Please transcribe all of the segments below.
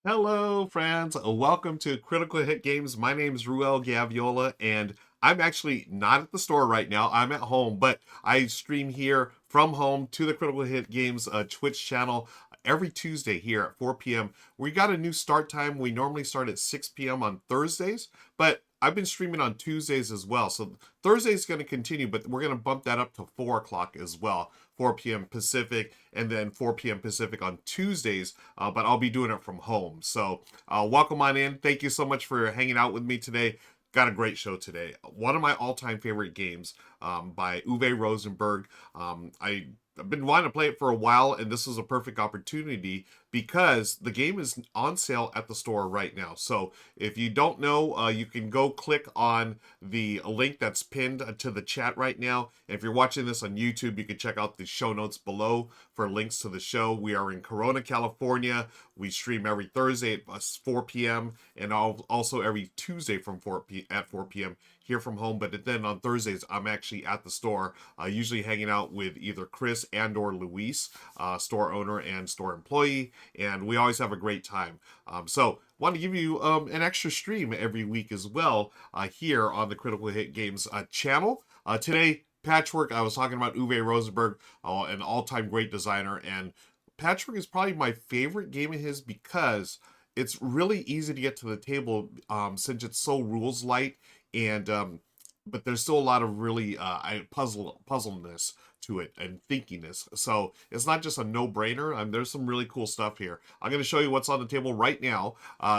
Hello, friends. Welcome to Critical Hit Games. My name is Ruel Gaviola, and I'm actually not at the store right now. I'm at home, but I stream here from home to the Critical Hit Games Twitch channel every Tuesday here at 4 p.m. We got a new start time. We normally start at 6 p.m. on Thursdays, but I've been streaming on Tuesdays as well. So Thursday is going to continue, but we're going to bump that up to 4 o'clock as well. 4 p.m. Pacific, and then 4 p.m. Pacific on Tuesdays, but I'll be doing it from home. So, welcome on in. Thank you so much for hanging out with me today. Got a great show today. One of my all-time favorite games by Uwe Rosenberg. I've been wanting to play it for a while, and this is a perfect opportunity because the game is on sale at the store right now. So if you don't know, you can go click on the link that's pinned to the chat right now. And if you're watching this on YouTube, you can check out the show notes below for links to the show. We are in Corona, California. We stream every Thursday at 4 p.m. and also every Tuesday from 4 p.m. here from home. But then on Thursdays, I'm actually at the store, usually hanging out with either Chris and or Luis, store owner and store employee, and we always have a great time. So want to give you an extra stream every week as well here on the Critical Hit Games channel. Today, Patchwork, I was talking about Uwe Rosenberg, an all-time great designer, and Patchwork is probably my favorite game of his because it's really easy to get to the table since it's so rules light, and but there's still a lot of really puzzleness to it and thinkiness. So it's not just a no-brainer. There's some really cool stuff here. I'm going to show you what's on the table right now.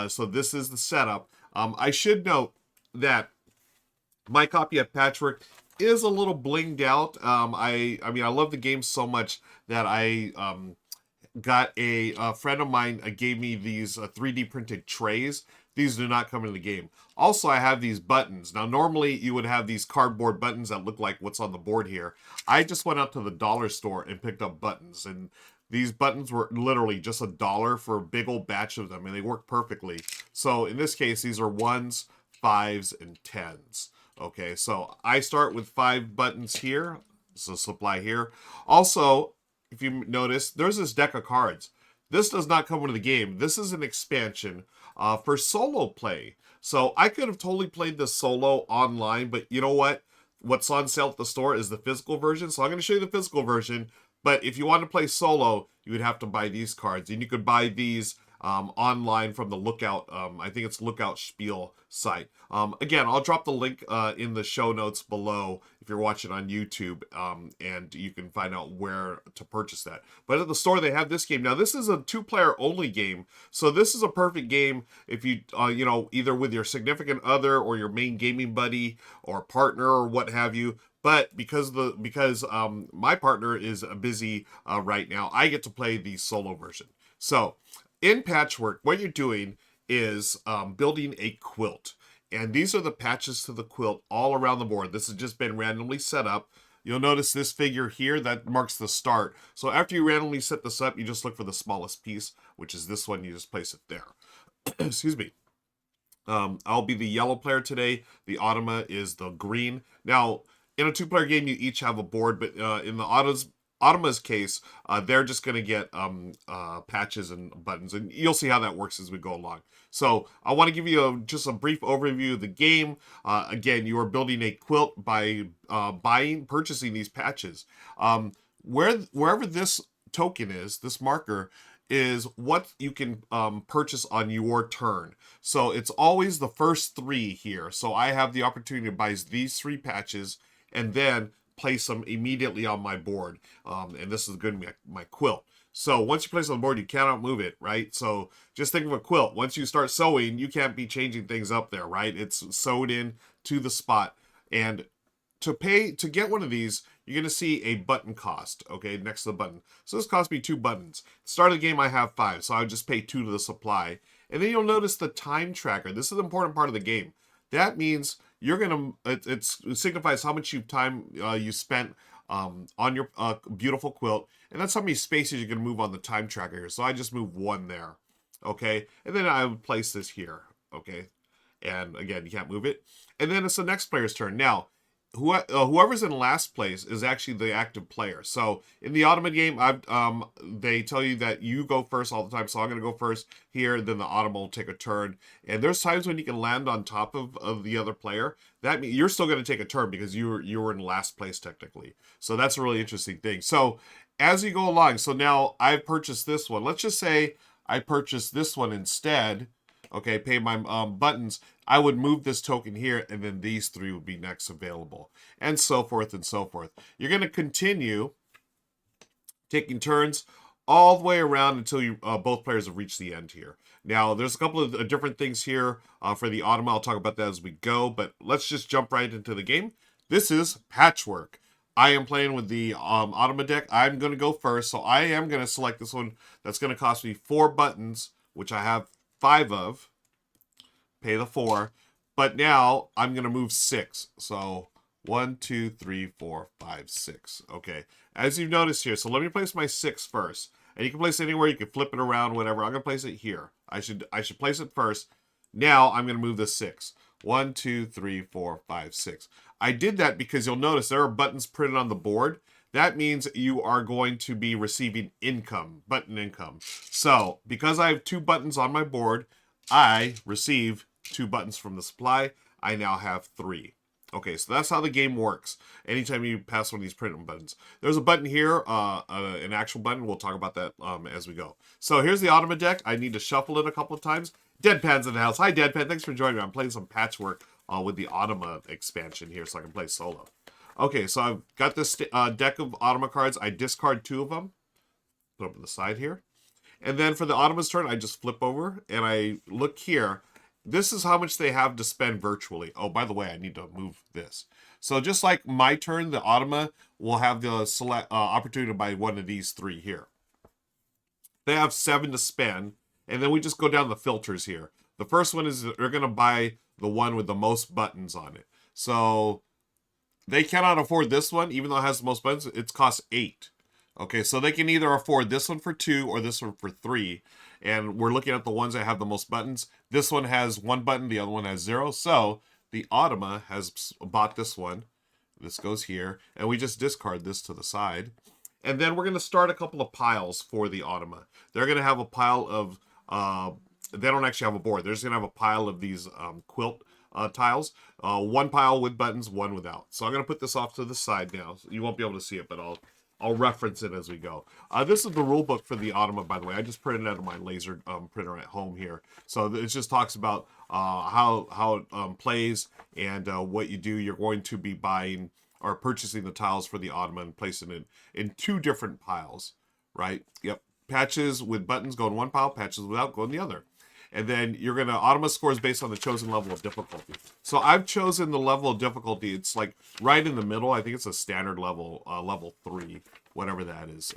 So this is the setup. I should note that my copy of Patchwork is a little blinged out. I mean, I love the game so much that I got a friend of mine gave me these 3D printed trays. These do not come in the game. Also, I have these buttons. Now, normally you would have these cardboard buttons that look like what's on the board here. I just went out to the dollar store and picked up buttons, and these buttons were literally just $1 for a big old batch of them, and they work perfectly. So in this case, these are ones, fives, and tens. Okay, so I start with 5 buttons here. So supply here. Also, if you notice, there's this deck of cards. This does not come with the game. This is an expansion for solo play. So I could have totally played this solo online, but you know what? What's on sale at the store is the physical version. So I'm going to show you the physical version. But if you want to play solo, you would have to buy these cards. And you could buy these online from the Lookout, I think it's Lookout Spiel site. Again, I'll drop the link in the show notes below if you're watching on YouTube, and you can find out where to purchase that. But at the store, they have this game. Now, this is a 2-player only game, so this is a perfect game if you, either with your significant other or your main gaming buddy or partner or what have you. But because my partner is busy right now, I get to play the solo version. So in Patchwork, what you're doing is building a quilt. And these are the patches to the quilt all around the board. This has just been randomly set up. You'll notice this figure here, that marks the start. So after you randomly set this up, you just look for the smallest piece, which is this one. You just place it there. Excuse me. I'll be the yellow player today. The Automa is the green. Now, in a 2-player game, you each have a board, but in the Automa's case, they're just going to get patches and buttons, and you'll see how that works as we go along. So I want to give you just a brief overview of the game. Again, you are building a quilt by purchasing these patches. Wherever this token is, this marker, is what you can purchase on your turn. So it's always the first 3 here. So I have the opportunity to buy these 3 patches and then place them immediately on my board. And this is going to be my quilt. So once you place it on the board, you cannot move it, right? So just think of a quilt. Once you start sewing, you can't be changing things up there, right? It's sewed in to the spot. And to get one of these, you're going to see a button cost, okay, next to the button. So this cost me 2 buttons. Start of the game, I have 5, so I would just pay 2 to the supply. And then you'll notice the time tracker. This is an important part of the game. That means you're going to, it signifies how much time you spent on your beautiful quilt. And that's how many spaces you're going to move on the time tracker here. So I just move 1 there, okay? And then I would place this here, okay? And again, you can't move it. And then it's the next player's turn. Now, whoever's in last place is actually the active player. So in the Ottoman game, they tell you that you go first all the time. So I'm going to go first here. Then the Ottoman will take a turn. And there's times when you can land on top of the other player. That means you're still going to take a turn because you were in last place technically. So that's a really interesting thing. So as you go along, so now I've purchased this one. Let's just say I purchased this one instead. Okay, pay my buttons. I would move this token here, and then these three would be next available, and so forth and so forth. You're going to continue taking turns all the way around until you both players have reached the end here. Now, there's a couple of different things here for the Ottoman. I'll talk about that as we go, but let's just jump right into the game. This is Patchwork. I am playing with the Ottoman deck. I'm going to go first, so I am going to select this one. That's going to cost me 4 buttons, which I have 5 of. Pay the 4. But now I'm going to move 6. So 1, 2, 3, 4, 5, 6. Okay. As you've noticed here, so let me place my 6 first. And you can place it anywhere. You can flip it around, whatever. I'm going to place it here. I should place it first. Now I'm going to move the 6. 1, 2, 3, 4, 5, 6. I did that because you'll notice there are buttons printed on the board. That means you are going to be receiving income, button income. So because I have 2 buttons on my board, I receive 2 buttons from the supply. I now have 3. Okay, so that's how the game works. Anytime you pass one of these print buttons. There's a button here, an actual button. We'll talk about that as we go. So here's the Ottoman deck. I need to shuffle it a couple of times. Deadpan's in the house. Hi, Deadpan. Thanks for joining me. I'm playing some Patchwork with the Ottoman expansion here so I can play solo. Okay, so I've got this deck of Ottoman cards. I discard 2 of them. Put them to the side here. And then for the Ottoman's turn, I just flip over and I look here. This is how much they have to spend virtually. Oh, by the way, I need to move this. So just like my turn, the Ottoman will have the opportunity to buy one of these 3 here. They have 7 to spend, and then we just go down the filters here. The first one is they're going to buy the one with the most buttons on it. So they cannot afford this one, even though it has the most buttons. It costs 8. Okay, so they can either afford this one for 2 or this one for 3. And we're looking at the ones that have the most buttons. This one has 1 button, the other one has 0. So the Ottoman has bought this one. This goes here. And we just discard this to the side. And then we're going to start a couple of piles for the Ottoman. They're going to have a pile of... they don't actually have a board. They're just going to have a pile of these quilt tiles. 1 pile with buttons, 1 without. So I'm going to put this off to the side now. You won't be able to see it, but I'll reference it as we go. This is the rule book for the Ottoman, by the way. I just printed it out of my laser printer at home here. So it just talks about how it plays and what you do. You're going to be buying or purchasing the tiles for the Ottoman and placing it in 2 different piles, right? Yep. Patches with buttons go in 1 pile, patches without go in the other. And then you're going to, Ottoman scores based on the chosen level of difficulty. So I've chosen the level of difficulty. It's like right in the middle. I think it's a standard level, level 3, whatever that is.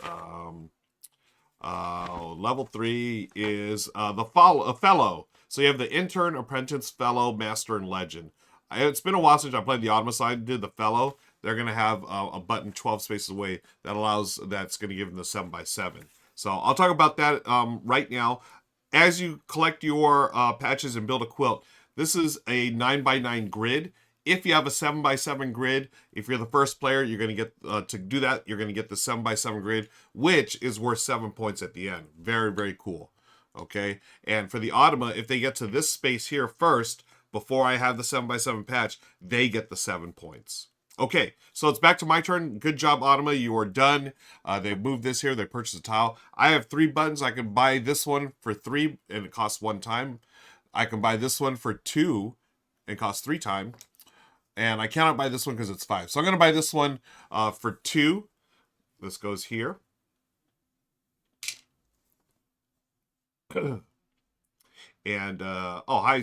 Level 3 is a fellow. So you have the intern, apprentice, fellow, master, and legend. It's been a while since I played the Ottoman, so I did the fellow. They're going to have a button 12 spaces away that's going to give them the 7x7. So I'll talk about that right now. As you collect your patches and build a quilt, this is a 9x9 grid. If you have a 7x7 grid, if you're the first player, you're going to get, to do that, you're going to get the 7x7 grid, which is worth 7 points at the end. Very, very cool. Okay. And for the Ottoman, if they get to this space here first, before I have the 7x7 patch, they get the 7 points. Okay, so it's back to my turn. Good job, Ottoman. You are done. They moved this here. They purchased a tile. I have 3 buttons. I can buy this one for 3, and it costs 1 time. I can buy this one for 2, and it costs 3 times. And I cannot buy this one because it's 5. So I'm going to buy this one for 2. This goes here. And, oh, hi,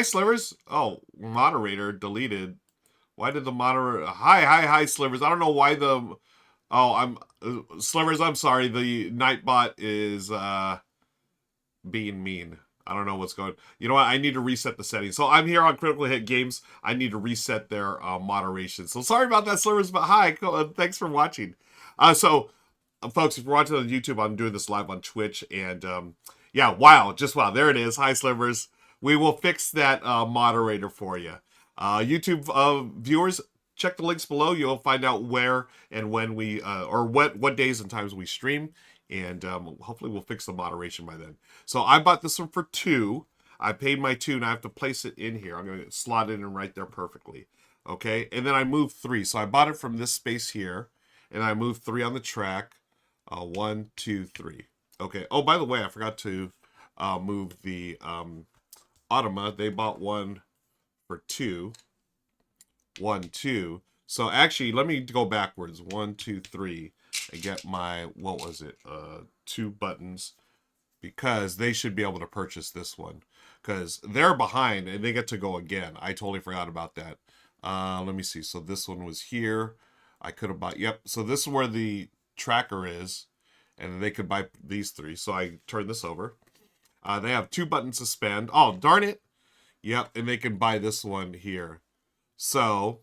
Slivers. Oh, moderator deleted. Why did the moderator... Hi, Slivers. I don't know why the... Oh, Slivers, I'm sorry. The Nightbot is being mean. I don't know what's going... You know what? I need to reset the settings. So I'm here on Critical Hit Games. I need to reset their moderation. So sorry about that, Slivers, but hi. Thanks for watching. Folks, if you're watching on YouTube, I'm doing this live on Twitch. And, yeah, wow. Just wow. There it is. Hi, Slivers. We will fix that moderator for you. YouTube viewers, check the links below. You'll find out where and when we, or what days and times we stream. And hopefully we'll fix the moderation by then. So I bought this one for 2. I paid my 2, and I have to place it in here. I'm going to slot it in right there perfectly. Okay, and then I moved 3. So I bought it from this space here, and I moved 3 on the track. 1, 2, 3. Okay. Oh, by the way, I forgot to move the Automa. They bought one for 2. 1, 2. So actually, let me go backwards. 1, 2, 3, and get my, what was it? 2 buttons, because they should be able to purchase this one, because they're behind and they get to go again. I totally forgot about that. Let me see. So this one was here. I could have bought. Yep. So this is where the tracker is, and they could buy these 3. So I turn this over. They have 2 buttons to spend. Oh, darn it. Yep. And they can buy this one here. So,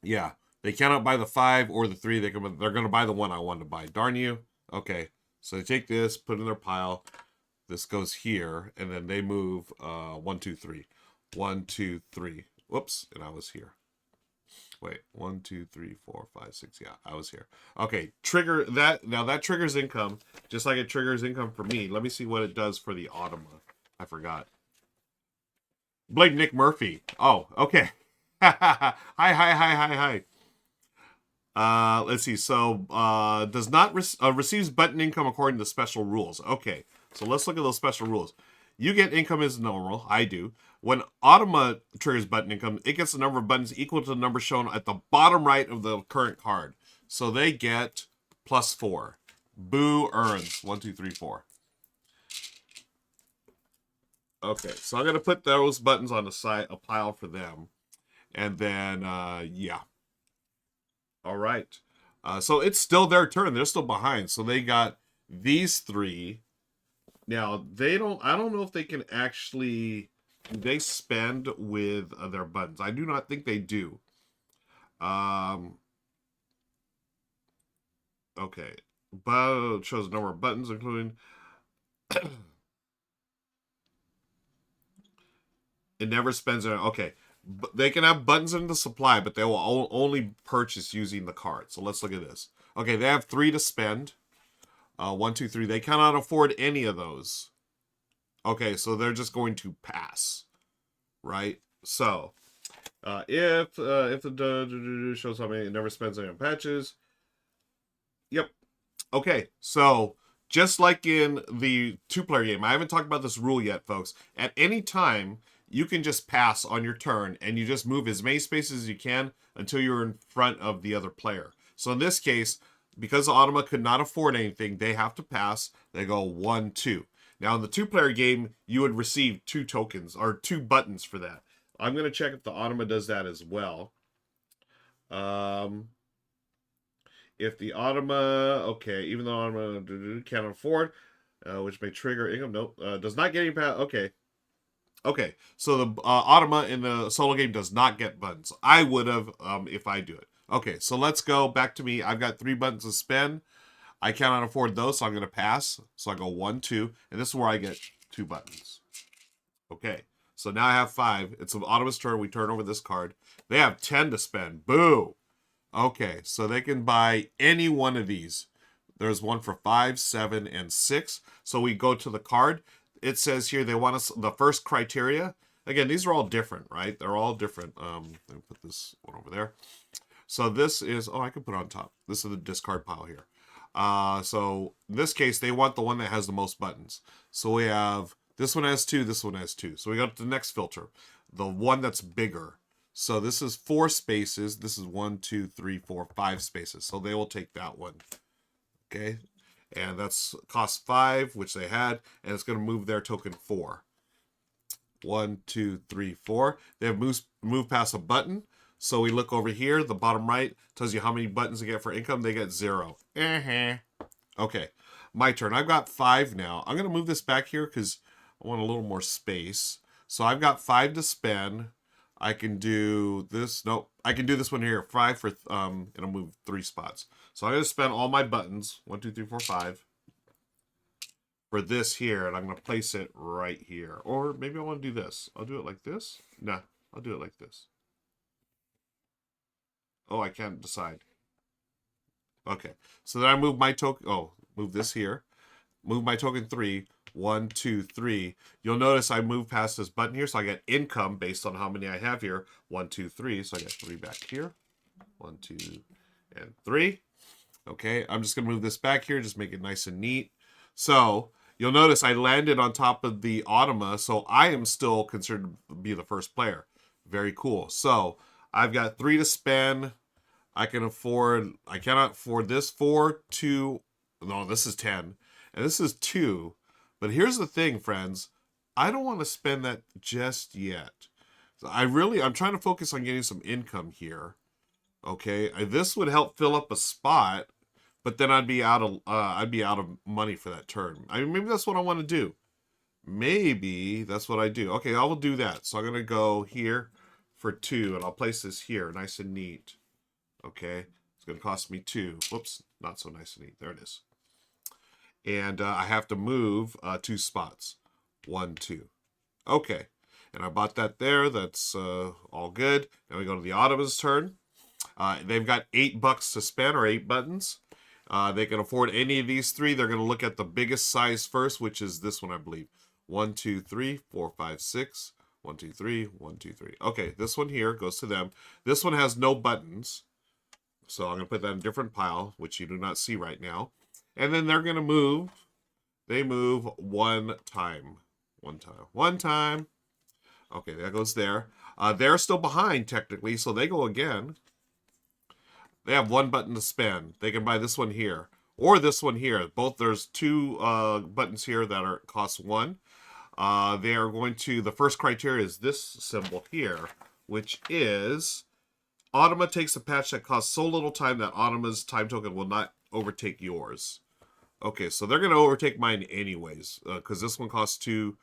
yeah, they cannot buy the 5 or the 3. They're going to buy the one I wanted to buy. Darn you. Okay, so they take this, put it in their pile. This goes here, and then they move 1, 2, 3. 1, 2, 3. Whoops, and I was here. Wait, 1, 2, 3, 4, 5, 6. Yeah, I was here. Okay, trigger that. Now that triggers income, just like it triggers income for me. Let me see what it does for the Automa. I forgot. Blake Nick Murphy. Oh, okay. Hi. Let's see. So, does not receives button income according to special rules. Okay, so let's look at those special rules. You get income as normal. I do. When Automa triggers button income, it gets the number of buttons equal to the number shown at the bottom right of the current card. So they get +4. Boo earns 1, 2, 3, 4. Okay, so I'm gonna put those buttons on the side, a pile for them. And then, yeah. All right. So it's still their turn. They're still behind. So they got these 3. Now, they don't, I don't know if they can actually, they spend with their buttons. I do not think they do. Okay. But it shows the number of buttons, including, it never spends it. Okay. They can have buttons in the supply, but they will only purchase using the card. So let's look at this. Okay, they have 3 to spend. 1, 2, 3. They cannot afford any of those. Okay, so they're just going to pass, right? So, if the shows how many, it never spends any on patches. Yep. Okay, so just like in the 2-player game, I haven't talked about this rule yet, folks. At any time, you can just pass on your turn, and you just move as many spaces as you can until you're in front of the other player. So in this case, because Automa could not afford anything, they have to pass. They go 1, 2. Now, in the 2-player game, you would receive 2 tokens, or 2 buttons for that. I'm going to check if the Automa does that as well. If the Automa, okay, even though Automa can't afford, which may trigger income, nope, does not get any pass. Okay, so the Automa in the solo game does not get buttons. I would have if I do it. Okay, so let's go back to me. I've got 3 buttons to spend. I cannot afford those, so I'm going to pass. So I go 1, 2, and this is where I get 2 buttons. Okay, so now I have 5. It's Automa's turn. We turn over this card. They have 10 to spend. Boo! Okay, so they can buy any one of these. There's one for 5, 7, and 6. So we go to the card. It says here they want us the first criteria. Again, these are all different, right? They're all different. Let me put this one over there. So this is, oh, I can put it on top. This is the discard pile here. So in this case, they want the one that has the most buttons. So we have, this one has 2, this one has 2. So we go to the next filter, the one that's bigger. So this is 4 spaces. This is 1, 2, 3, 4, 5 spaces. So they will take that one. Okay. And that's cost 5, which they had, and it's going to move their token 4. 1, 2, 3, 4. They have moved past a button. So we look over here. The bottom right tells you how many buttons they get for income. They get 0. Okay, my turn. I've got 5 now. I'm going to move this back here because I want a little more space. So I've got 5 to spend. I can do this. Nope. I can do this one here. 5 for, and I'll move 3 spots. So I'm going to spend all my buttons. 1, 2, 3, 4, 5. For this here. And I'm going to place it right here. Or maybe I want to do this. I'll do it like this. Nah, I'll do it like this. Oh, I can't decide. Okay. So then I move my token. Oh, move this here. Move my token 3. 1, 2, 3. You'll notice I move past this button here, so I get income based on how many I have here. 1, 2, 3. So I get 3 back here. 1, 2, and 3. Okay, I'm just going to move this back here, just make it nice and neat. So you'll notice I landed on top of the Automa, so I am still considered to be the first player. Very cool. So I've got 3 to spend. I cannot afford this. 4, 2, no, this is 10. And this is 2. But here's the thing, friends. I don't want to spend that just yet. So I'm trying to focus on getting some income here. Okay, this would help fill up a spot, but then I'd be out of money for that turn. I mean, maybe that's what I want to do. Maybe that's what I do. Okay, I will do that. So I'm gonna go here for 2, and I'll place this here, nice and neat. Okay, it's gonna cost me 2. Whoops, not so nice and neat. There it is. And I have to move 2 spots. 1, 2. Okay, and I bought that there. That's all good. Now we go to the Automa's turn. They've got $8 to spend, or 8 buttons. They can afford any of these 3. They're going to look at the biggest size first, which is this one, I believe. 1, 2, 3, 4, 5, 6. 1, 2, 3, 1, 2, 3. Okay, this one here goes to them. This one has no buttons. So I'm going to put that in a different pile, which you do not see right now. And then they're going to move. They move 1 time. 1 time. 1 time. Okay, that goes there. They're still behind, technically, so they go again. They have 1 button to spend. They can buy this one here or this one here. Both there's 2 buttons here that cost 1. They are going to, the first criteria is this symbol here, which is Automa takes a patch that costs so little time that Automa's time token will not overtake yours. Okay, so they're going to overtake mine anyways, because this one costs 2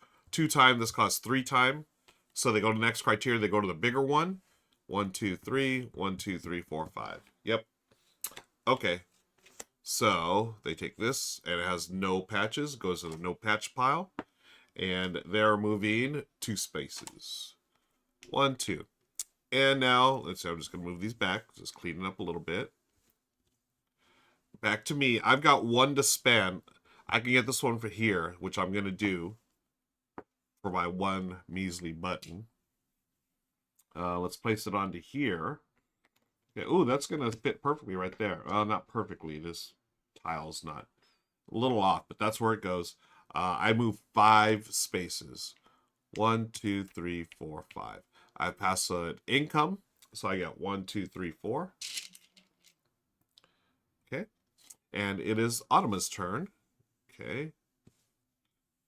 time. This costs 3 time. So they go to the next criteria. They go to the bigger one. 1, 2, 3. 1, 2, 3, 4, 5. Yep. Okay. So they take this, and it has no patches. Goes to the no patch pile. And they're moving 2 spaces. 1, 2. And now, let's see, I'm just going to move these back. Just clean it up a little bit. Back to me. I've got 1 to spend. I can get this one for here, which I'm going to do for my 1 measly button. Let's place it onto here. Okay. Ooh, that's going to fit perfectly right there. Not perfectly. This tile's not a little off, but that's where it goes. I move 5 spaces. 1, 2, 3, 4, 5. I pass an income, so I get 1, 2, 3, 4. Okay. And it is Automa's turn. Okay.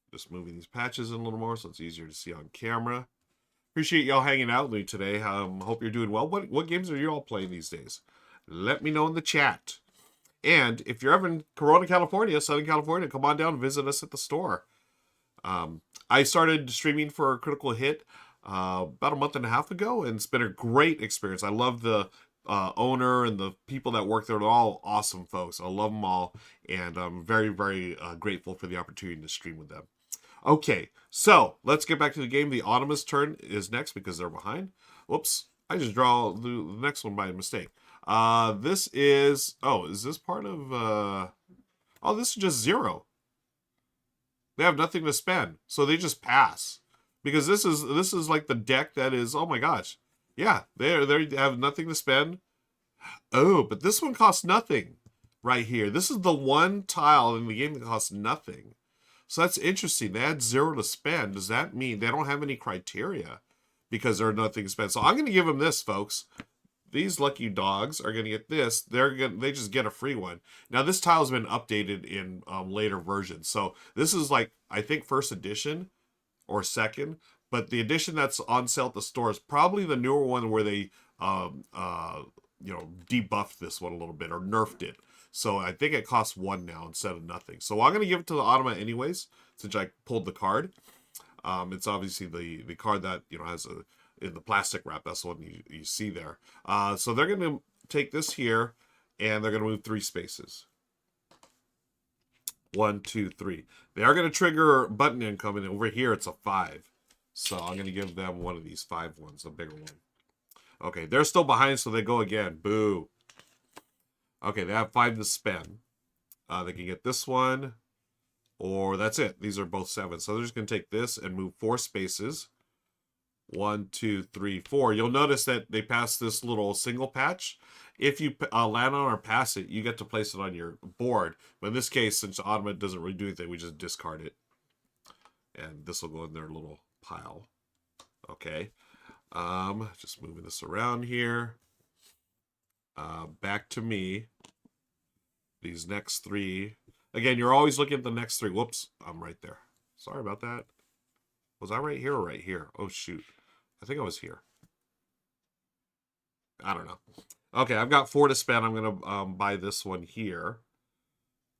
Just moving these patches in a little more so it's easier to see on camera. Appreciate y'all hanging out with me today. Hope you're doing well. What games are you all playing these days? Let me know in the chat. And if you're ever in Corona, California, Southern California, come on down and visit us at the store. I started streaming for Critical Hit about a month and a half ago, and it's been a great experience. I love the owner and the people that work there. They're all awesome folks. I love them all, and I'm very, very grateful for the opportunity to stream with them. Okay, so let's get back to the game. The Automa's turn is next because they're behind. Whoops, I just draw the next one by mistake. This is, is this part of, this is just 0. They have nothing to spend, so they just pass. Because this is like the deck that is, oh my gosh. Yeah, they have nothing to spend. Oh, but this one costs nothing right here. This is the 1 tile in the game that costs nothing. So that's interesting. They had 0 to spend. Does that mean they don't have any criteria because there's nothing to spend? So I'm going to give them this, folks. These lucky dogs are going to get this. They just get a free one. Now, this tile's been updated in later versions. So this is like, I think, first edition or second. But the edition that's on sale at the store is probably the newer one where they, debuffed this one a little bit or nerfed it. So I think it costs 1 now instead of nothing. So I'm going to give it to the Automa anyways, since I pulled the card. It's obviously the card that, has in the plastic wrap. That's the one you see there. So they're going to take this here, and they're going to move 3 spaces. 1, 2, 3. They are going to trigger button income, and over here it's a 5. So I'm going to give them one of these 5 ones, a bigger one. Okay, they're still behind, so they go again. Boo. Okay, they have 5 to spend. They can get this one, or that's it. These are both 7. So they're just going to take this and move 4 spaces. 1, 2, 3, 4. You'll notice that they pass this little single patch. If you land on or pass it, you get to place it on your board. But in this case, since Automa doesn't really do anything, we just discard it. And this will go in their little pile. Okay. Just moving this around here. Back to me. These next 3. Again, you're always looking at the next 3. Whoops, I'm right there. Sorry about that. Was I right here or right here? Oh, shoot. I think I was here. I don't know. Okay, I've got 4 to spend. I'm going to buy this one here.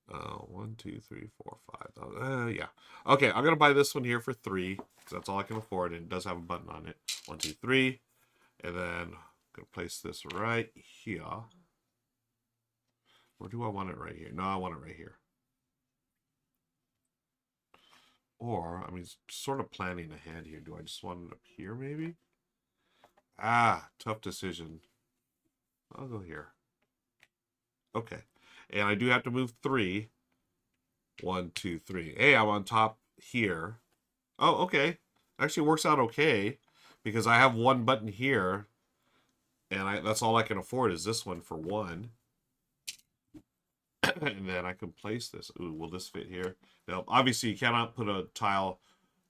1, 2, 3, 4, 5. Yeah. Okay, I'm going to buy this one here for 3. Because that's all I can afford. And it does have a button on it. 1, 2, 3. And then I'm going to place this right here. Or do I want it right here? No, I want it right here. Or, I mean, sort of planning ahead here. Do I just want it up here, maybe? Ah, tough decision. I'll go here. Okay. And I do have to move 3. 1, 2, 3. Hey, I'm on top here. Oh, okay. Actually works out okay. Because I have 1 button here. And that's all I can afford is this one for 1. And then I can place this. Ooh, will this fit here? Now, obviously, you cannot put a tile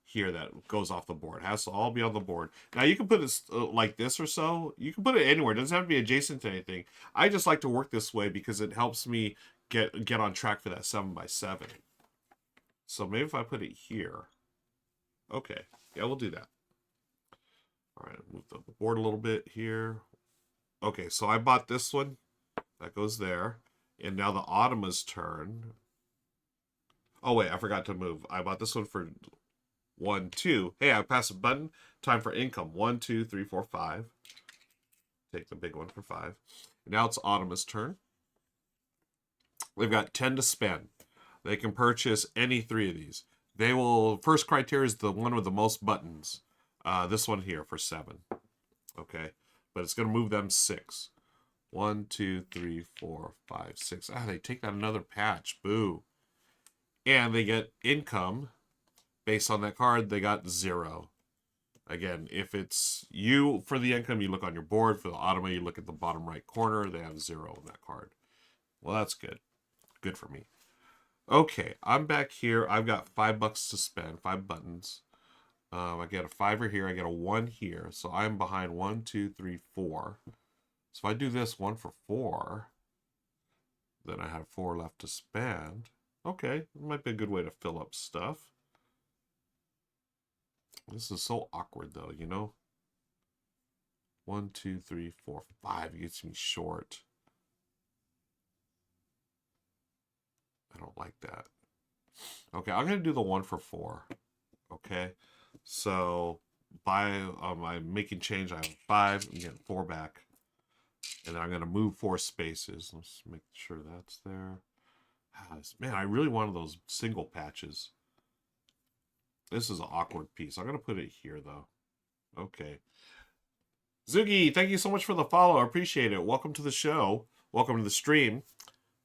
here that goes off the board. It has to all be on the board. Now, you can put it like this or so. You can put it anywhere. It doesn't have to be adjacent to anything. I just like to work this way because it helps me get on track for that 7x7. So maybe if I put it here. Okay. Yeah, we'll do that. All right, move the board a little bit here. Okay, so I bought this one. That goes there. And now the Automa's turn. Oh, wait, I forgot to move. I bought this one for 1, 2. Hey, I passed a button. Time for income. 1, 2, 3, 4, 5. Take the big one for 5. Now it's Automa's turn. They've got 10 to spend. They can purchase any 3 of these. They will. First criteria is the one with the most buttons. This one here for 7. Okay, but it's going to move them 6. 1, 2, 3, 4, 5, 6. Ah, they take out another patch. Boo. And they get income based on that card. They got 0. Again, if it's you for the income, you look on your board. For the Automa, you look at the bottom right corner. They have 0 on that card. Well, that's good. Good for me. Okay, I'm back here. I've got $5 to spend. 5 buttons. I get a 5 here. I get a 1 here. So I'm behind 1, 2, 3, 4. So if I do this 1 for 4, then I have 4 left to spend. Okay, it might be a good way to fill up stuff. This is so awkward though, you know? 1, 2, 3, 4, 5 gets me short. I don't like that. Okay, I'm going to do the 1 for 4. Okay, so I'm making change. I have 5. I'm getting 4 back. And then I'm going to move 4 spaces. Let's make sure that's there. Man, I really wanted those single patches. This is an awkward piece. I'm going to put it here, though. Okay. Zoogie, thank you so much for the follow. I appreciate it. Welcome to the show. Welcome to the stream.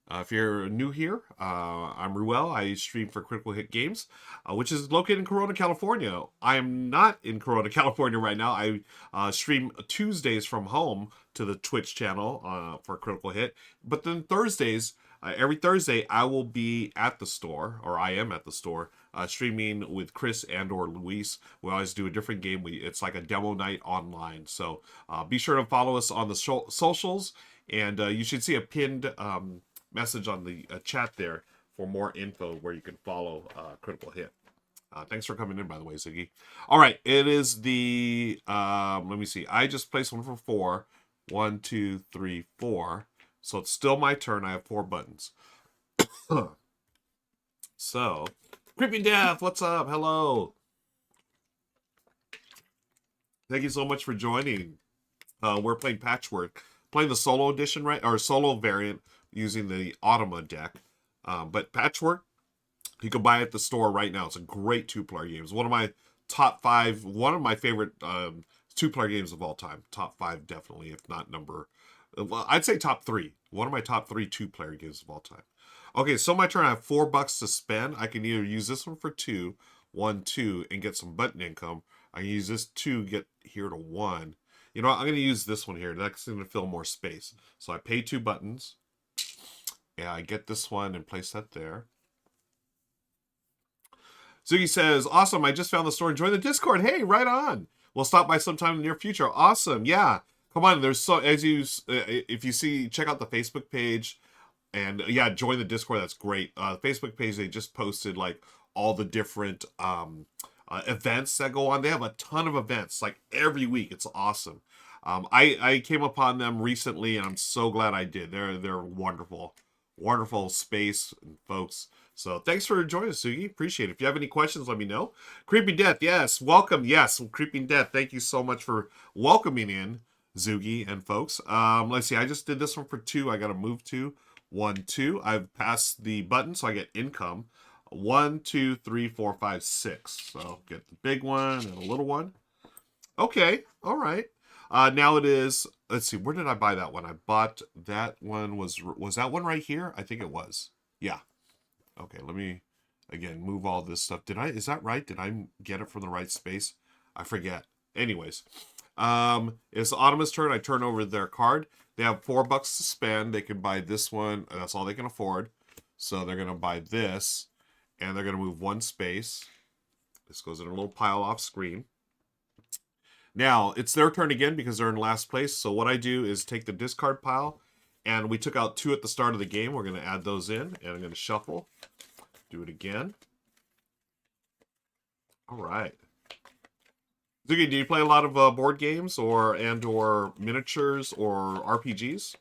If you're new here, I'm Ruel. I stream for Critical Hit Games, which is located in Corona, California. I am not in Corona, California right now. I stream Tuesdays from home to the Twitch channel for Critical Hit. But then Thursdays, every Thursday, I will be at the store, or I am at the store, streaming with Chris and or Luis. We always do a different game. It's like a demo night online. So be sure to follow us on the socials. And you should see a pinned message on the chat there for more info where you can follow Critical Hit. Thanks for coming in, by the way, Ziggy. All right, it is the, let me see. I just placed 1 for 4. 1, 2, 3, 4. So it's still my turn. I have 4 buttons. So, Creeping Death, what's up? Hello. Thank you so much for joining. We're playing Patchwork. Playing the solo edition, right? Or solo variant using the Automa deck. But Patchwork, you can buy it at the store right now. It's a great 2-player game. It's one of my top 5, one of my favorite two-player games of all time. Top 5, definitely, if not number... Well, I'd say top 3. One of my top 3 two-player games of all time. Okay, so my turn. I have $4 to spend. I can either use this one for 2, 1, 2, and get some button income. I can use this 2, get here to 1. You know what? I'm going to use this one here. That's going to fill more space. So I pay 2 buttons. And I get this one and place that there. Ziggy says, awesome, I just found the store and joined the Discord. Hey, right on. We'll stop by sometime in the near future. Awesome, yeah. Come on, there's so, as you, if you see, check out the Facebook page. And yeah, join the Discord, that's great. Facebook page, they just posted like all the different events that go on. They have a ton of events, like every week. It's awesome. I came upon them recently, and I'm so glad I did. They're wonderful. Wonderful space and folks. So thanks for joining us, Sugi. Appreciate it. If you have any questions, let me know. Creeping Death, yes. Welcome. Yes, Creeping Death. Thank you so much for welcoming in Zugi and folks. Let's see. I just did this one for 2. I got to move 2. 1, 2. I've passed the button, so I get income. 1, 2, 3, 4, 5, 6. So get the big one and a little one. Okay. All right. Now it is, let's see, where did I buy that one? I bought that one, was that one right here? I think it was. Yeah. Okay, let me, again, move all this stuff. Is that right? Did I get it from the right space? I forget. Anyways, it's Autumn's turn. I turn over their card. They have $4 to spend. They can buy this one. That's all they can afford. So they're going to buy this, and they're going to move 1 space. This goes in a little pile off screen. Now, it's their turn again because they're in last place. So what I do is take the discard pile, and we took out 2 at the start of the game. We're going to add those in, and I'm going to shuffle. Do it again. All right. Ziggy, do you play a lot of board games or miniatures or RPGs?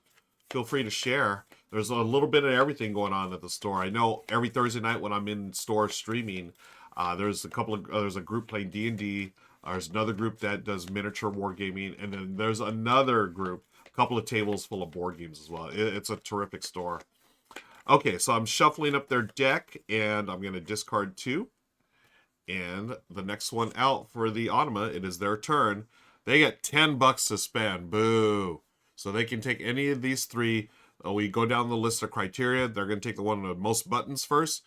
Feel free to share. There's a little bit of everything going on at the store. I know every Thursday night when I'm in store streaming, there's a group playing D&D. There's another group that does miniature wargaming, and then there's another group, a couple of tables full of board games as well. It's a terrific store. Okay, so I'm shuffling up their deck, and I'm going to discard 2. And the next one out for the Automa, it is their turn. They get $10 to spend. Boo. So they can take any of these 3. We go down the list of criteria. They're going to take the one with most buttons first.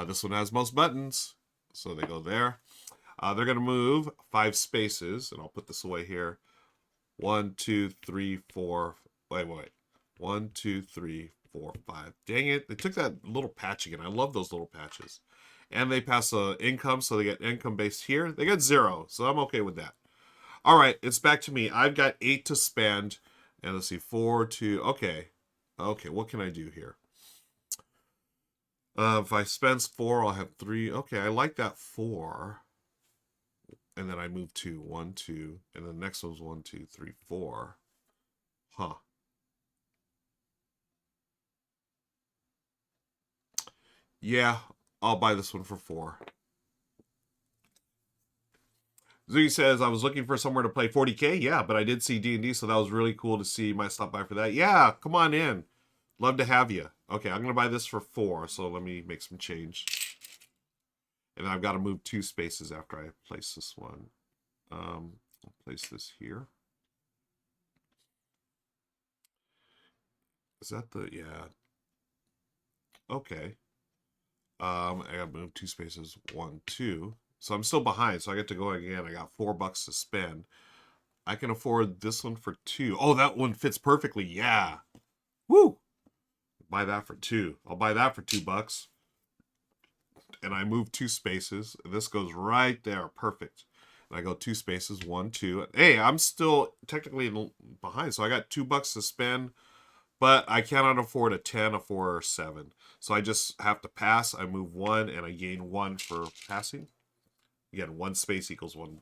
This one has most buttons, so they go there. They're going to move 5 spaces, and I'll put this away here. 1, 2, 3, 4. Wait. 1, 2, 3, 4, 5. Dang it. They took that little patch again. I love those little patches. And they pass income, so they get income based here. They get 0, so I'm okay with that. All right, it's back to me. I've got 8 to spend. And let's see, 4, 2. Okay, what can I do here? If I spend 4, I'll have 3. Okay, I like that 4. And then I move 2, 1, 2, and the next one's 1, 2, 3, 4. Huh. Yeah, I'll buy this one for 4. Ziggy says, I was looking for somewhere to play 40K. Yeah, but I did see D&D, so that was really cool to see. You might stop by for that. Yeah, come on in. Love to have you. Okay, I'm going to buy this for 4, so let me make some change. And I've got to move 2 spaces after I place this one. I'll place this here. Is that the, yeah. Okay. I got to move 2 spaces, 1, 2. So I'm still behind, so I get to go again. I got $4 to spend. I can afford this one for 2. Oh, that one fits perfectly. Yeah. Woo! Buy that for 2. I'll buy that for $2. And I move 2 spaces. This goes right there. Perfect. And I go 2 spaces. 1, 2. Hey, I'm still technically behind. So I got $2 to spend. But I cannot afford a 10, a 4, or 7. So I just have to pass. I move 1, and I gain 1 for passing. Again, 1 space equals 1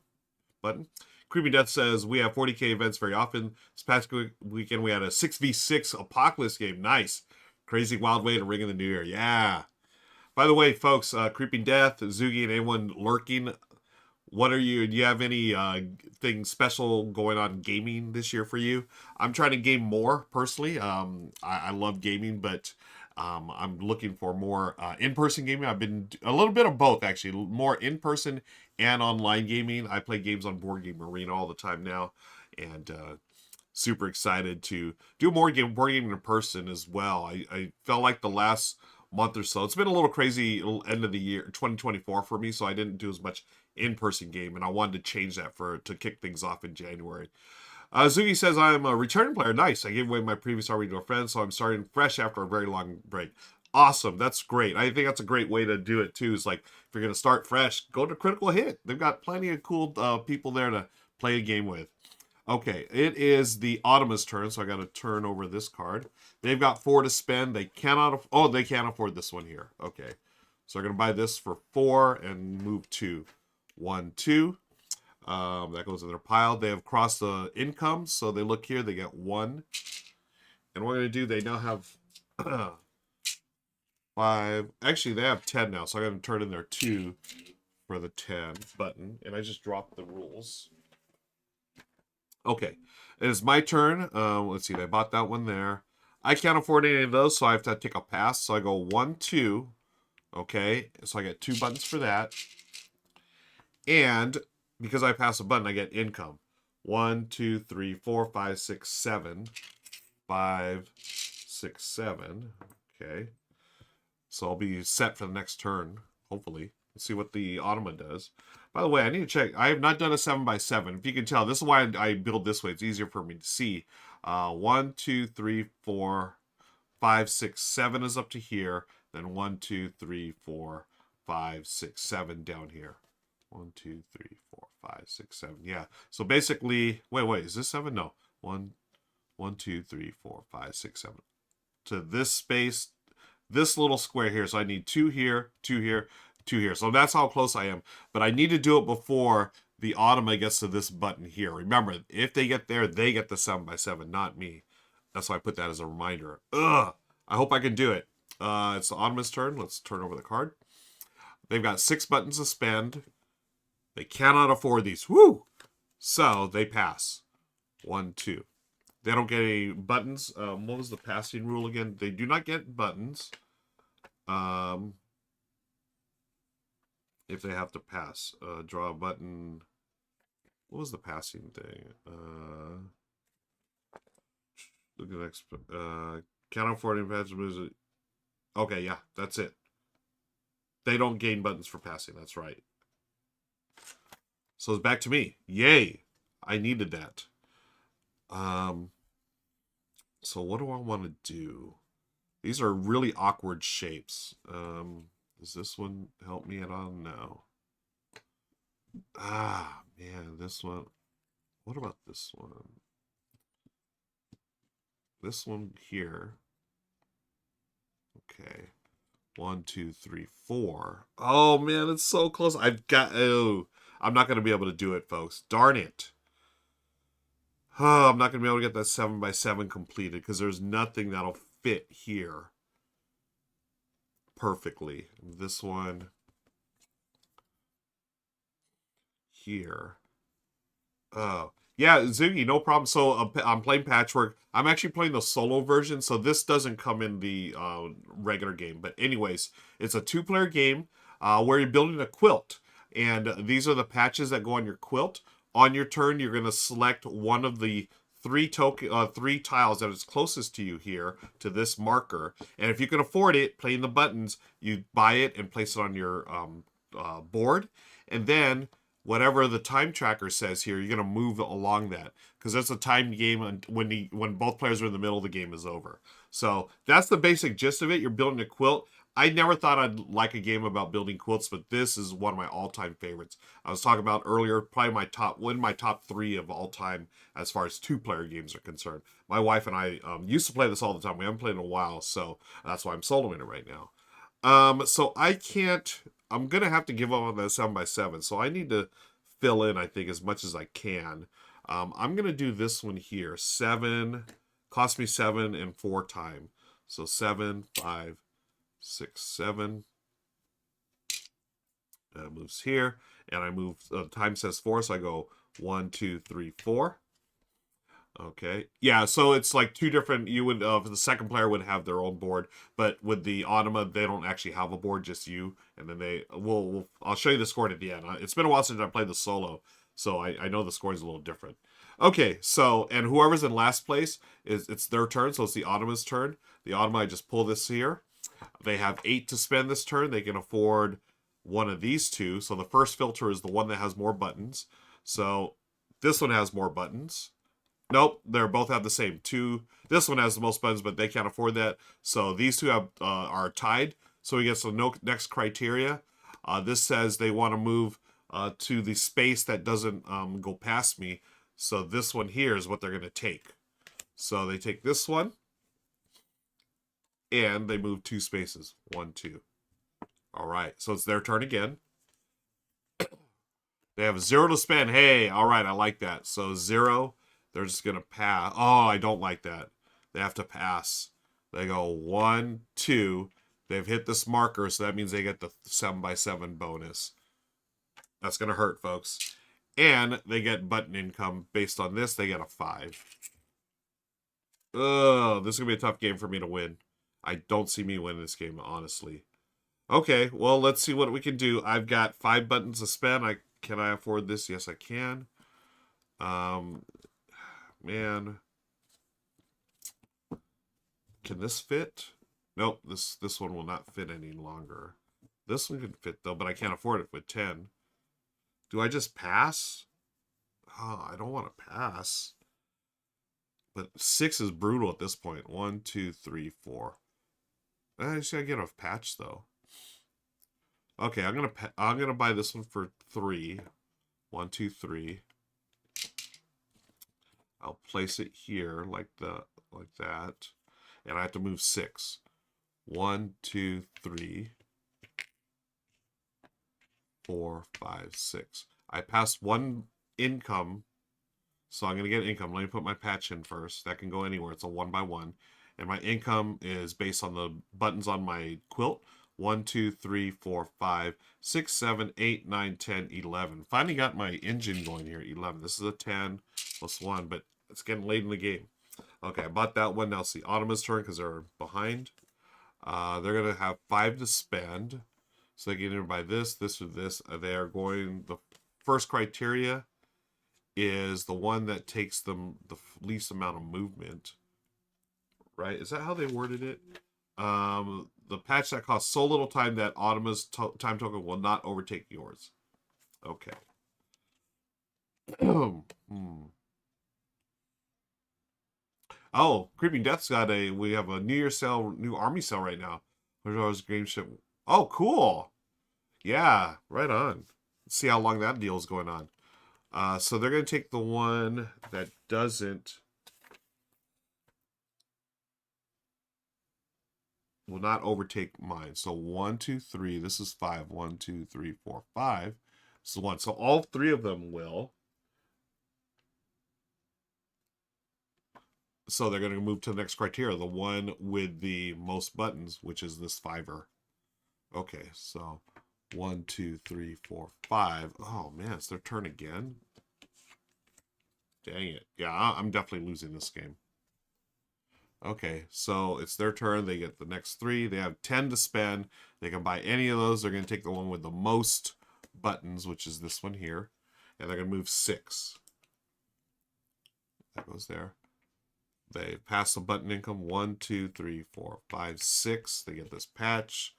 button. Creepy Death says, we have 40K events very often. This past weekend, we had a 6v6 Apocalypse game. Nice. Crazy wild way to ring in the new year. Yeah. By the way, folks, Creeping Death, Zugi, and anyone lurking, do you have any thing special going on gaming this year for you? I'm trying to game more, personally. I love gaming, but I'm looking for more in-person gaming. I've been a little bit of both, actually. More in-person and online gaming. I play games on Board Game Arena all the time now, and super excited to do more board gaming in person as well. I felt like the last month or so, it's been a little crazy end of the year, 2024 for me, so I didn't do as much in-person game, and I wanted to change that to kick things off in January. Zugi says, I'm a returning player. Nice. I gave away my previous RV to a friend, so I'm starting fresh after a very long break. Awesome. That's great. I think that's a great way to do it, too. Is like, if you're going to start fresh, go to Critical Hit. They've got plenty of cool people there to play a game with. Okay, it is the Automa's turn, so I got to turn over this card. They've got 4 to spend. They cannot... they can't afford this one here. Okay. So they're going to buy this for 4 and move 2. 1, 2. That goes in their pile. They have crossed the income, so they look here. They get 1. And what we're going to do, they now have 5. Actually, they have 10 now, so I'm going to turn in their 2 for the 10 button. And I just dropped the rules. Okay, it is my turn. Let's see, they bought that one there. I can't afford any of those, so I have to take a pass. So I go 1, 2. Okay, so I get 2 buttons for that. And because I pass a button, I get income. 1, 2, 3, 4, 5, 6, 7. 5, 6, 7. Okay. So I'll be set for the next turn, hopefully. Let's see what the Automa does. By the way, I need to check. I have not done a 7x7. If you can tell, this is why I build this way. It's easier for me to see. 1, 2, 3, 4, 5, 6, 7 is up to here. Then 1, 2, 3, 4, 5, 6, 7 down here. 1, 2, 3, 4, 5, 6, 7. Yeah. So basically, wait, is this 7? No. 1, 2, 3, 4, 5, 6, 7. To this space, this little square here. So I need 2 here, 2 here, 2 here. So that's how close I am. But I need to do it before the Automa gets to this button here. Remember, if they get there, they get the 7x7, not me. That's why I put that as a reminder. Ugh. I hope I can do it. It's the Automa's turn. Let's turn over the card. They've got 6 buttons to spend. They cannot afford these. Woo! So they pass. 1, 2. They don't get any buttons. What was the passing rule again? They do not get buttons. If they have to pass. Draw a button. What was the passing thing? Look at the next. Cannot afford any passes. Okay, yeah, that's it. They don't gain buttons for passing. That's right. So it's back to me. Yay! I needed that. So what do I want to do? These are really awkward shapes. Does this one help me at all? No. Ah, man, this one. What about this one? This one here. Okay. 1, 2, 3, 4. Oh, man, it's so close. I'm not going to be able to do it, folks. Darn it. Oh, I'm not going to be able to get that 7x7 completed because there's nothing that'll fit here perfectly. This one here. Oh, yeah, Ziggy, no problem. So I'm playing Patchwork. I'm actually playing the solo version, so this doesn't come in the regular game. But anyways, it's a 2-player game where you're building a quilt. And these are the patches that go on your quilt. On your turn, you're going to select one of the 3 tiles that is closest to you here, to this marker. And if you can afford it, playing the buttons, you buy it and place it on your board. And then whatever the time tracker says here, you're going to move along that. Because that's a timed game when both players are in the middle, the game is over. So that's the basic gist of it. You're building a quilt. I never thought I'd like a game about building quilts, but this is one of my all-time favorites. I was talking about earlier, probably my top 3 of all time as far as 2-player games are concerned. My wife and I used to play this all the time. We haven't played in a while, so that's why I'm soloing it right now. So I can't. I'm gonna have to give up on that 7x7. So I need to fill in, I think, as much as I can. I'm gonna do this one here. 7 cost me 7 and 4 time. So 7, 5, 6, 7. Moves here, and I move. Time says 4, so I go 1, 2, 3, 4. Okay. Yeah, so it's like two different. You would, the second player would have their own board, but with the Automa, they don't actually have a board, just you. And then I'll show you the score at the end. It's been a while since I played the solo, so I know the score is a little different. Okay, so, and whoever's in last place, it's their turn, so it's the Automa's turn. The Automa, I just pull this here. They have 8 to spend this turn. They can afford one of these two. So the first filter is the one that has more buttons. So this one has more buttons. Nope, they both have the same two. This one has the most buttons, but they can't afford that. So these two are tied. So we get some next criteria. This says they want to move to the space that doesn't go past me. So this one here is what they're going to take. So they take this one, and they move 2 spaces. 1, 2. All right, so it's their turn again. They have 0 to spend. Hey, all right, I like that. So 0, they're just going to pass. Oh, I don't like that. They have to pass. They go 1, 2. They've hit this marker, so that means they get the 7x7 bonus. That's going to hurt, folks. And they get button income. Based on this, they get a 5. Ugh, this is going to be a tough game for me to win. I don't see me winning this game, honestly. Okay, well, let's see what we can do. I've got 5 buttons to spend. Can I afford this? Yes, I can. Man. Can this fit? Nope, this one will not fit any longer. This one can fit, though, but I can't afford it with 10. Do I just pass? Oh, I don't want to pass. But 6 is brutal at this point. 1, 2, 3, 4. Actually, I get a patch, though. Okay, I'm gonna buy this one for 3. 1, 2, 3. I'll place it here like that, and I have to move 6. 1, 2, 3, 4, 5, 6. I passed 1 income, so I'm gonna get income. Let me put my patch in first. That can go anywhere. It's a 1x1, and my income is based on the buttons on my quilt. 1, 2, 3, 4, 5, 6, 7, 8, 9, 10, 11. Finally got my engine going here. 11. This is a 10 plus 1, but it's getting late in the game. Okay, I bought that one. Now it's the Automa's turn because they're behind. They're going to have 5 to spend. So they can either buy this, this, or this. They are going... The first criteria is the one that takes them the least amount of movement. Right? Is that how they worded it? The patch that costs so little time that Automa's time token will not overtake yours. Okay. Oh, Creeping Death's got we have a New Year sale, new army sale right now. $100 game ship. Oh, cool. Yeah, right on. Let's see how long that deal is going on. So they're going to take the one that doesn't... will not overtake mine. So 1, 2, 3. This is 5. 1, 2, 3, 4, 5. This is 1. So all 3 of them will. So they're going to move to the next criteria. The one with the most buttons, which is this 5er. Okay, so 1, 2, 3, 4, 5. Oh, man, it's their turn again. Dang it. Yeah, I'm definitely losing this game. Okay, so it's their turn. They get the next 3. They have 10 to spend. They can buy any of those. They're going to take the one with the most buttons, which is this one here. And they're going to move 6. That goes there. They pass the button income. 1, 2, 3, 4, 5, 6. They get this patch.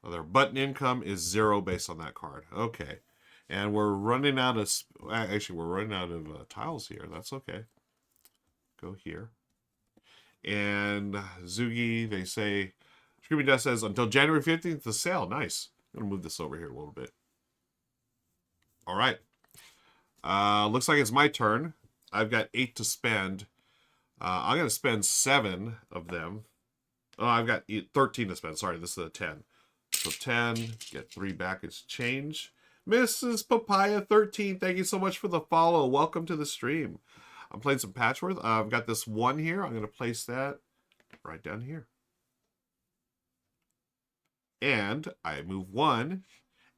Their button income is 0 based on that card. Okay. And we're running out of... Actually, we're running out of tiles here. That's okay. Go here. And Zugi, they say... Screaming Death says, until January 15th, the sale. Nice. I'm going to move this over here a little bit. All right. Looks like it's my turn. I've got 8 to spend. I'm going to spend 7 of them. Oh, I've got 13 to spend. Sorry, this is a 10. So 10, get 3 back as change. Mrs. Papaya 13, thank you so much for the follow. Welcome to the stream. I'm playing some Patchwork. I've got this 1 here. I'm going to place that right down here. And I move 1,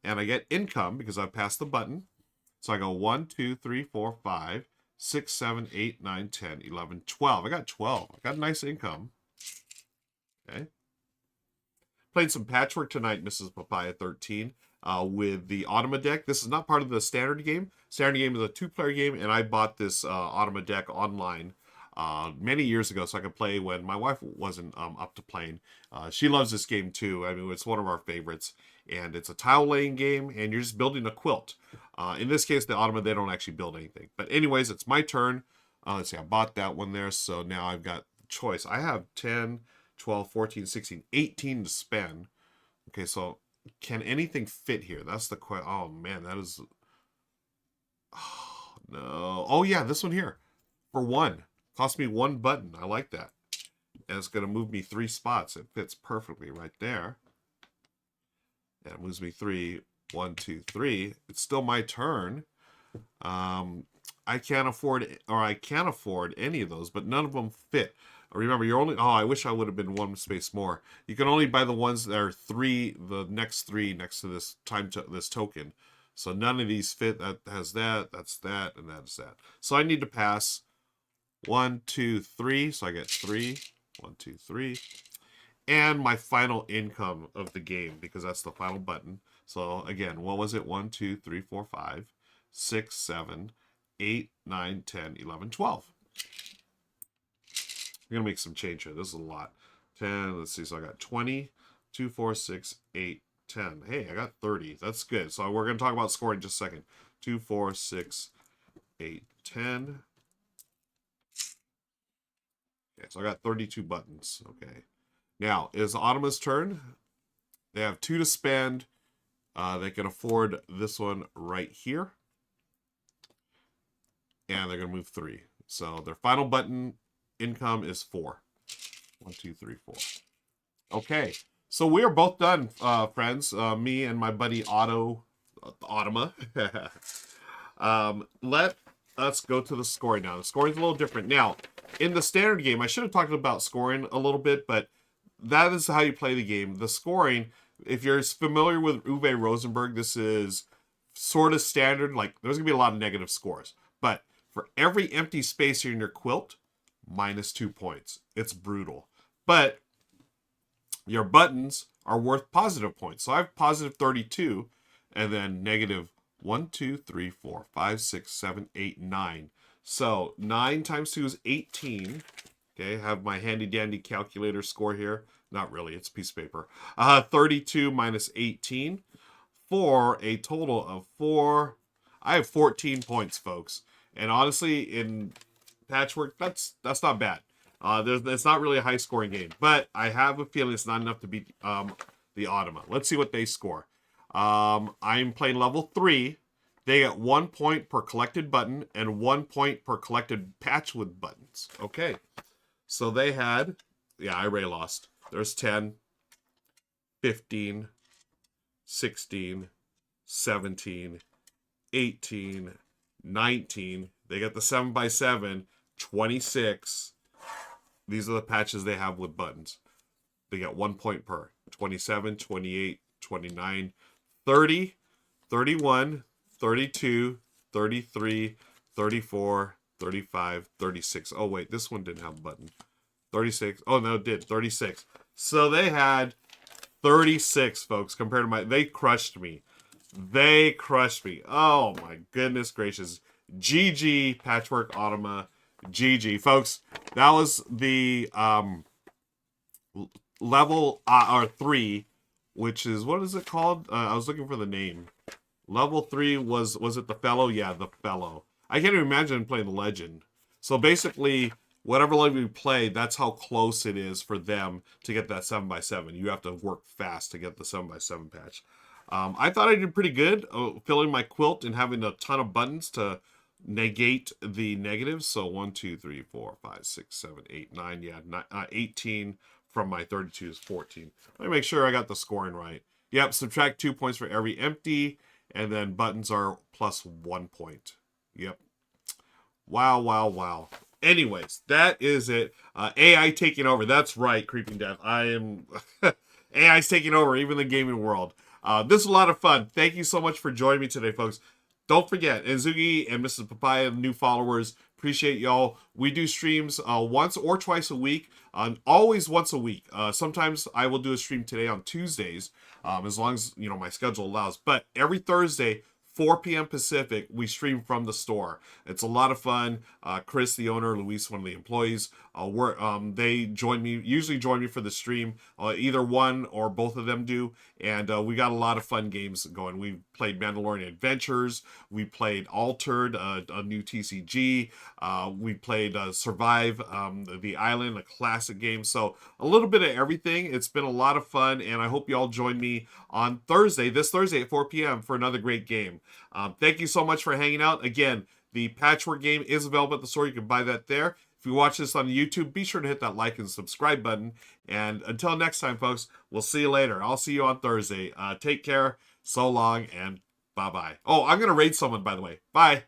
and I get income because I've passed the button. So I go 1, 2, 3, 4, 5, 6, 7, 8, 9, 10, 11, 12. I got 12. I got a nice income. Okay. Playing some Patchwork tonight, Mrs. Papaya 13, with the Automa deck. This is not part of the standard game. Standard game is a 2-player game, and I bought this Automa deck online many years ago so I could play when my wife wasn't up to playing. She loves this game too. I mean, it's one of our favorites. And it's a tile laying game, and you're just building a quilt. In this case, the Automa, they don't actually build anything. But anyways, it's my turn. Let's see, I bought that one there, so now I've got choice. I have 10, 12, 14, 16, 18 to spend. Okay, so can anything fit here? That's the question. Oh, man, that is... Oh, no. Oh, yeah, this one here. For 1. Cost me 1 button. I like that. And it's going to move me 3 spots. It fits perfectly right there. And it moves me 3. 1, 2, 3. It's still my turn. I can't afford any of those, but none of them fit. Remember, you're only... Oh, I wish I would have been 1 space more. You can only buy the ones that are 3, the next 3 next to this this token. So none of these fit. That has that, that's that, and that's that. So I need to pass 1, 2, 3. So I get 3. 1, 2, 3. And my final income of the game, because that's the final button. So again, what was it? 1, 2, 3, 4, 5, 6, 7, 8, 9, 10, 11, 12. I'm going to make some change here. This is a lot. 10, let's see. So I got 20, 2, 4, 6, 8, 10. Hey, I got 30. That's good. So we're going to talk about scoring in just a second. 2, 4, 6, 8, 10. Okay, so I got 32 buttons. Okay. Now, is Automa's turn. They have 2 to spend. They can afford this one right here. And they're going to move 3. So their final button income is 4. 1, 2, 3, 4. Okay. So we are both done, friends. Me and my buddy Automa. Let us go to the scoring now. The scoring's a little different. Now, in the standard game, I should have talked about scoring a little bit, but that is how you play the game. The scoring, if you're familiar with Uwe Rosenberg, this is sort of standard. Like, there's going to be a lot of negative scores. But for every empty space here in your quilt, -2 points. It's brutal. But your buttons are worth positive points. So I have positive 32, and then negative 1, 2, 3, 4, 5, 6, 7, 8, 9. So 9 times 2 is 18. Okay, have my handy dandy calculator score here. Not really, it's a piece of paper. 32 minus 18 for a total of 4. I have 14 points, folks. And honestly, in Patchwork, that's not bad. It's not really a high scoring game, but I have a feeling it's not enough to beat the Automa. Let's see what they score. I'm playing level 3. They get 1 point per collected button and 1 point per collected patchwood buttons. Okay. So they had, yeah, I already lost. There's 10, 15, 16, 17, 18, 19. They get the 7x7, 26. These are the patches they have with buttons. They get 1 point per. 27, 28, 29, 30, 31, 32, 33, 34, 35, 36. Oh, wait, this one didn't have a button. 36. Oh, no, it did. 36. So they had 36, folks, compared to my... They crushed me. They crushed me. Oh, my goodness gracious. GG, Patchwork Automa. GG. Folks, that was the level or 3, which is... What is it called? I was looking for the name. Level 3 was it the Fellow? Yeah, the Fellow. I can't even imagine playing the Legend. So basically, whatever level you play, that's how close it is for them to get that 7x7. You have to work fast to get the 7x7 patch. I thought I did pretty good filling my quilt and having a ton of buttons to negate the negatives. So 1, 2, 3, 4, 5, 6, 7, 8, 9. Yeah, 18 from my 32 is 14. Let me make sure I got the scoring right. Yep, subtract 2 points for every empty. And then buttons are plus 1 point. Yep. Wow, wow, wow. Anyways, that is it. AI taking over. That's right, Creeping Death. I am... AI's taking over, even the gaming world. This is a lot of fun. Thank you so much for joining me today, folks. don't forget, Enzugi and Mrs. Papaya, new followers, appreciate y'all. We do streams once or twice a week, always once a week. Sometimes I will do a stream today on Tuesdays, as long as my schedule allows. But every Thursday, 4 p.m. Pacific, we stream from the store. It's a lot of fun. Chris, the owner, Luis, one of the employees, they usually join me for the stream. Either one or both of them do. And we got a lot of fun games going. We played Mandalorian Adventures. We played Altered, a new TCG. We played Survive the Island, a classic game. So a little bit of everything. It's been a lot of fun, and I hope you all join me on this Thursday at 4 p.m. for another great game. Thank you so much for hanging out. Again, the Patchwork game is available at the store. You can buy that there. If you watch this on YouTube, be sure to hit that like and subscribe button. And until next time, folks, we'll see you later. I'll see you on Thursday. Take care. So long, and bye-bye. Oh, I'm going to raid someone, by the way. Bye.